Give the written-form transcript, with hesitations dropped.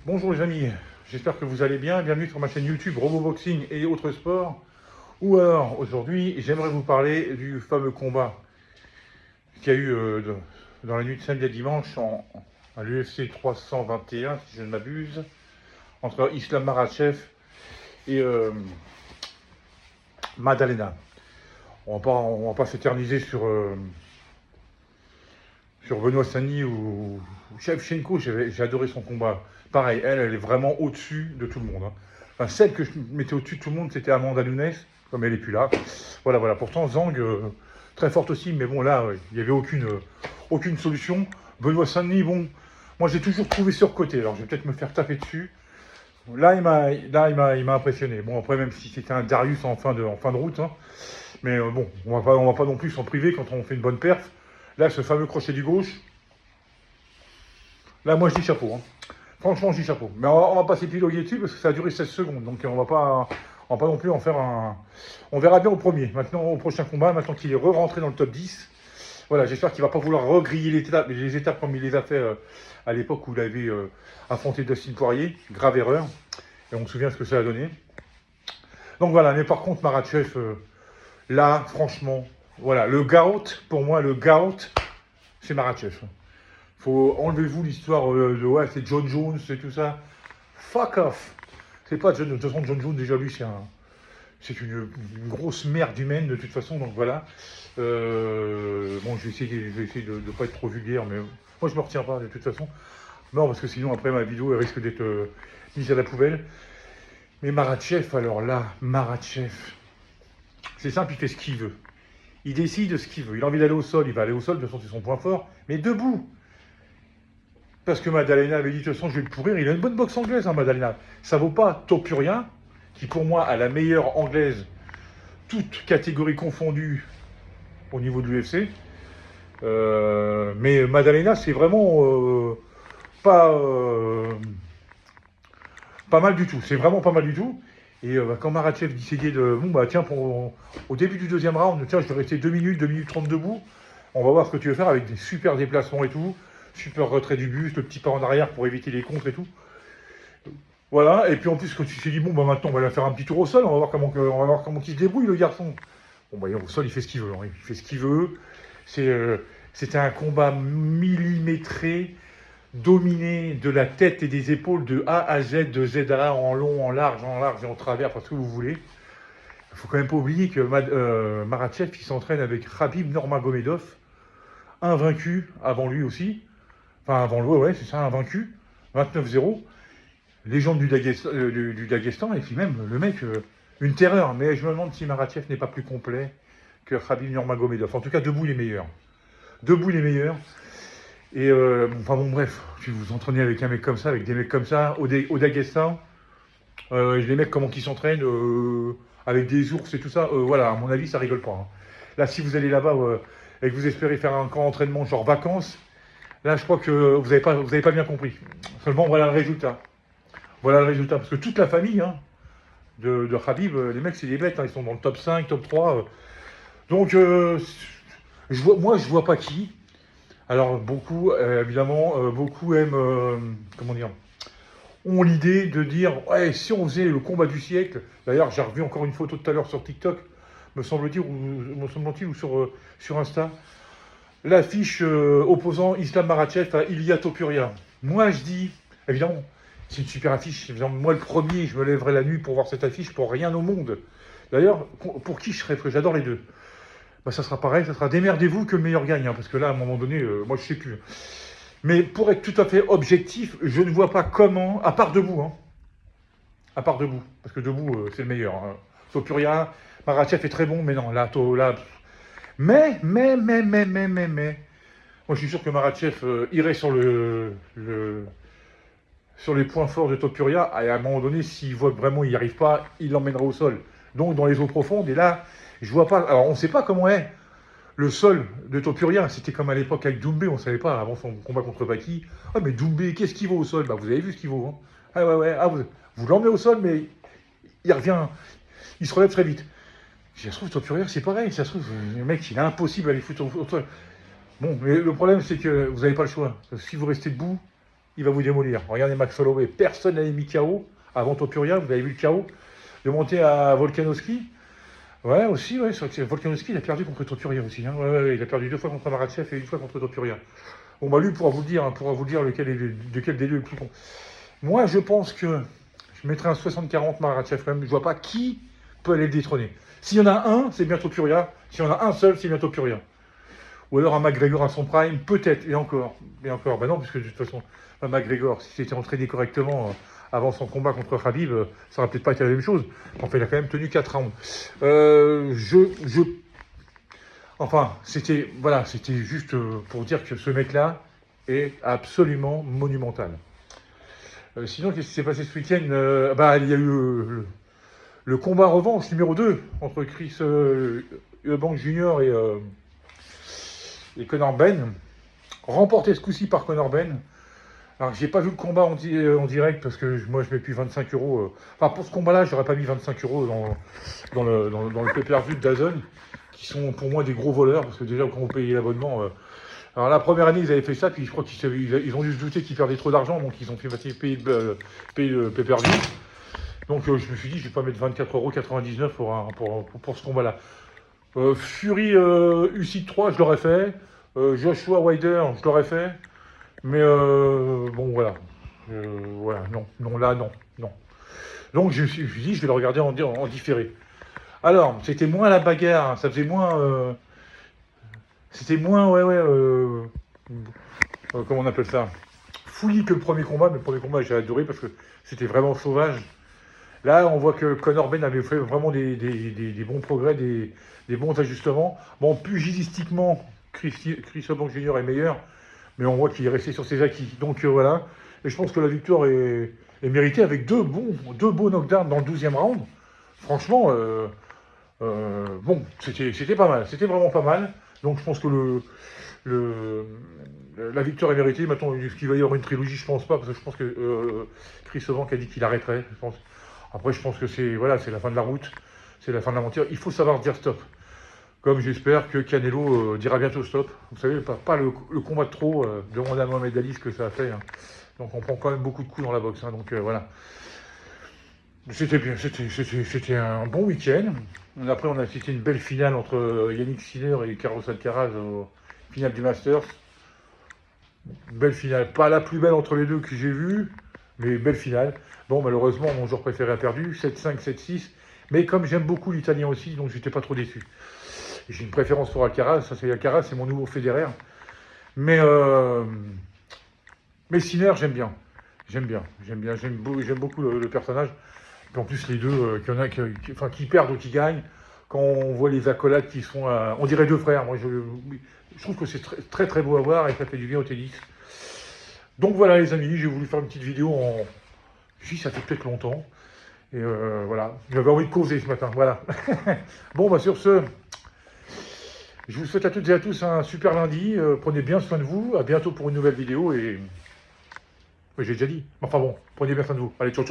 Bonjour les amis, j'espère que vous allez bien. Bienvenue sur ma chaîne YouTube Roboboxing et autres sports. Ou alors, aujourd'hui, j'aimerais vous parler du fameux combat qu'il y a eu dans la nuit de samedi à dimanche à l'UFC 321, si je ne m'abuse, entre Islam Makhachev et Madalena. On va pas s'éterniser sur Benoît Sani ou Shevchenko. J'ai adoré son combat. Pareil, elle est vraiment au-dessus de tout le monde. Enfin, celle que je mettais au-dessus de tout le monde, c'était Amanda Nunes, comme elle n'est plus là. Voilà. Pourtant, Zhang, très forte aussi, mais bon, là, il n'y avait aucune solution. Benoît Sani, bon, moi, j'ai toujours trouvé surcoté. Alors, je vais peut-être me faire taper dessus. Là, il m'a impressionné. Bon, après, même si c'était un Darius en fin de route, hein, mais bon, on va pas non plus s'en priver quand on fait une bonne perf. Là, ce fameux crochet du gauche, là, moi, je dis chapeau. Hein. Franchement, je dis chapeau. Mais on va pas s'épiloguer dessus parce que ça a duré 16 secondes. Donc, on va pas non plus en faire un... On verra bien au premier. Maintenant, au prochain combat, maintenant qu'il est re-rentré dans le top 10. Voilà, j'espère qu'il va pas vouloir regriller les étapes comme il les a fait à l'époque où il avait affronté Dustin Poirier. Grave erreur. Et on se souvient ce que ça a donné. Donc voilà, mais par contre, Makhachev, là, franchement, voilà, le gout, pour moi, le gout, c'est Makhachev. Faut enlevez-vous l'histoire de ouais, c'est John Jones et tout ça. Fuck off. C'est pas John Jones. De toute façon, John Jones, déjà, lui, c'est une grosse merde humaine, de toute façon, donc voilà. Bon, je vais essayer de ne pas être trop vulgaire, mais moi, je me retiens pas, de toute façon. Non, parce que sinon, après, ma vidéo, elle risque d'être mise à la poubelle. Mais Makhachev, alors là, Makhachev, c'est simple, il fait ce qu'il veut. Il décide de ce qu'il veut. Il a envie d'aller au sol, il va aller au sol, de toute façon, c'est son point fort, mais debout. Parce que Madalena avait dit, de toute façon, je vais le pourrir. Il a une bonne boxe anglaise, hein, Madalena. Ça vaut pas Topuria, qui pour moi a la meilleure anglaise, toute catégorie confondue au niveau de l'UFC. Mais Madalena, c'est vraiment pas mal du tout. C'est vraiment pas mal du tout. Et quand Makhachev décidait de... Bon, bah tiens, au début du deuxième round, tiens, je vais rester 2 minutes 30 debout. On va voir ce que tu veux faire avec des super déplacements et tout. Super retrait du buste, le petit pas en arrière pour éviter les contres et tout. Voilà, et puis en plus, quand tu t'es dit, bon, bah maintenant, on va aller faire un petit tour au sol, on va voir comment il se débrouille, le garçon. Bon, bah au sol, il fait ce qu'il veut. Hein. Il fait ce qu'il veut. C'était un combat millimétré, dominé de la tête et des épaules de A à Z, de Z à A, en long, en large et en travers, parce que vous voulez. Il faut quand même pas oublier que Makhachev, il s'entraîne avec Khabib Nurmagomedov, invaincu avant lui aussi. Enfin, avant lui, ouais, c'est ça, invaincu. 29-0. Légende du Daghestan. Et puis même, le mec, une terreur. Mais je me demande si Makhachev n'est pas plus complet que Khabib Nurmagomedov. En tout cas, debout, les meilleurs. Debout, les meilleurs. Et, enfin bon, bref, si vous vous entraînez avec un mec comme ça, avec des mecs comme ça, au Daghestan, les mecs, comment qu'ils s'entraînent, avec des ours et tout ça, voilà, à mon avis, ça rigole pas. Hein. Là, si vous allez là-bas et que vous espérez faire un camp d'entraînement genre vacances, là, je crois que vous avez pas bien compris. Seulement, voilà le résultat. Voilà le résultat. Parce que toute la famille hein, de Khabib, les mecs, c'est des bêtes. Hein, ils sont dans le top 5, top 3. Donc, moi, je vois pas qui. Alors, beaucoup, évidemment, beaucoup aiment, comment dire, ont l'idée de dire, ouais, si on faisait le combat du siècle. D'ailleurs, j'ai revu encore une photo tout à l'heure sur TikTok, me semble-t-il, ou sur Insta. L'affiche opposant Islam Makhachev à Ilia Topuria. Moi, je dis, évidemment, c'est une super affiche. Évidemment, moi, le premier, je me lèverai la nuit pour voir cette affiche, pour rien au monde. D'ailleurs, pour qui je serais prêt? J'adore les deux. Bah, ça sera pareil, ça sera démerdez-vous que le meilleur gagne. Hein, parce que là, à un moment donné, moi, je sais plus. Mais pour être tout à fait objectif, je ne vois pas comment, à part debout, hein, à part debout, parce que debout, c'est le meilleur. Hein. Topuria, Makhachev est très bon, mais non, là, mais, moi je suis sûr que Makhachev irait sur sur les points forts de Topuria, et à un moment donné, s'il voit que vraiment il n'y arrive pas, il l'emmènera au sol. Donc dans les eaux profondes, et là, je vois pas. Alors on ne sait pas comment est le sol de Topuria. C'était comme à l'époque avec Doumbé, on ne savait pas, avant son combat contre Baki. Ah mais Doumbé, qu'est-ce qu'il vaut au sol? Bah vous avez vu ce qu'il vaut. Hein. Ah ouais, ah, vous l'emmenez au sol, mais il revient, il se relève très vite. Si ça se trouve, Topuria, c'est pareil. Si ça se trouve, le mec, il est impossible à les foutre au sol. Bon, mais le problème, c'est que vous n'avez pas le choix. Parce que si vous restez debout, il va vous démolir. Regardez Max Holloway, personne n'avait mis KO avant Topuria, vous avez vu le KO de monter à Volkanovski. Ouais, aussi, ouais, Volkanovski, il a perdu contre Topuria aussi. Hein. Ouais, il a perdu 2 fois contre Makhachev et 1 fois contre Topuria. Bon, bah lui pourra vous le dire, hein, pourra vous dire lequel des deux est le plus con. Moi, je pense que je mettrais un 60-40 Makhachev quand même. Je vois pas qui peut aller le détrôner. S'il y en a un, c'est bien Topuria. S'il y en a un seul, c'est bien Topuria. Ou alors un McGregor à son prime, peut-être, et encore. Ben non, puisque de toute façon, un McGregor, si c'était entraîné correctement avant son combat contre Khabib, ça n'aurait peut-être pas été la même chose. Enfin, il a quand même tenu 4 rounds. Enfin, c'était juste pour dire que ce mec-là est absolument monumental. Sinon, qu'est-ce qui s'est passé ce week-end? Il y a eu le combat revanche numéro 2 entre Chris Eubank Jr. et Conor Benn, remporté ce coup-ci par Conor Benn. Alors, j'ai pas vu le combat en direct parce que moi je mets plus 25 €. Enfin, pour ce combat-là, j'aurais pas mis 25 € dans le pay-per-view de DAZN, qui sont pour moi des gros voleurs parce que déjà, quand on paye l'abonnement. Alors, la première année, ils avaient fait ça, puis je crois qu'ils ont dû se douter qu'ils perdaient trop d'argent, donc ils ont fait payer le pay-per-view. Donc, je me suis dit, je vais pas mettre 24,99 € pour ce combat-là. Fury Usyk 3, je l'aurais fait. Joshua Wilder, je l'aurais fait. Mais bon, voilà. Non. Donc je me suis dit, je vais le regarder en différé. Alors, c'était moins la bagarre, ça faisait moins. C'était moins, comment on appelle ça? Fouillis que le premier combat, mais le premier combat j'ai adoré parce que c'était vraiment sauvage. Là, on voit que Conor Benn avait fait vraiment des bons progrès, des bons ajustements. Bon, pugilistiquement, Chris Eubank Jr. est meilleur. Mais on voit qu'il est resté sur ses acquis. Donc voilà. Et je pense que la victoire est méritée avec deux beaux knockdowns dans le 12e round. Franchement, bon, c'était pas mal. C'était vraiment pas mal. Donc je pense que la victoire est méritée. Maintenant, est-ce qu'il va y avoir une trilogie? Je pense pas, parce que je pense que Chris Eubank a dit qu'il arrêterait. Je pense. Après, je pense que c'est la fin de la route. C'est la fin de l'aventure. Il faut savoir dire stop. Comme j'espère que Canelo dira bientôt stop. Vous savez, pas le combat de trop, demandez à Mohamed Ali ce que ça a fait. Hein. Donc on prend quand même beaucoup de coups dans la boxe. Hein, donc voilà. C'était bien, c'était un bon week-end. Après, on a assisté une belle finale entre Yannick Sinner et Carlos Alcaraz au finale du Masters. Belle finale, pas la plus belle entre les deux que j'ai vue, mais belle finale. Bon, malheureusement, mon joueur préféré a perdu, 7-5, 7-6. Mais comme j'aime beaucoup l'italien aussi, donc j'étais pas trop déçu. J'ai une préférence pour Alcaraz, Alcaraz, c'est mon nouveau Federer. Mais Sinner, j'aime bien. J'aime beaucoup le personnage. Et en plus, les deux, qu'il y en a qui perdent ou qui gagnent, quand on voit les accolades qui sont, on dirait deux frères. Moi, je trouve que c'est très très beau à voir et ça fait du bien au tennis. Donc voilà les amis, j'ai voulu faire une petite vidéo ça fait peut-être longtemps. Et voilà, j'avais envie de causer ce matin, voilà. Bon, bah sur ce, je vous souhaite à toutes et à tous un super lundi. Prenez bien soin de vous. À bientôt pour une nouvelle vidéo. Et oui, j'ai déjà dit. Enfin bon, prenez bien soin de vous. Allez, ciao.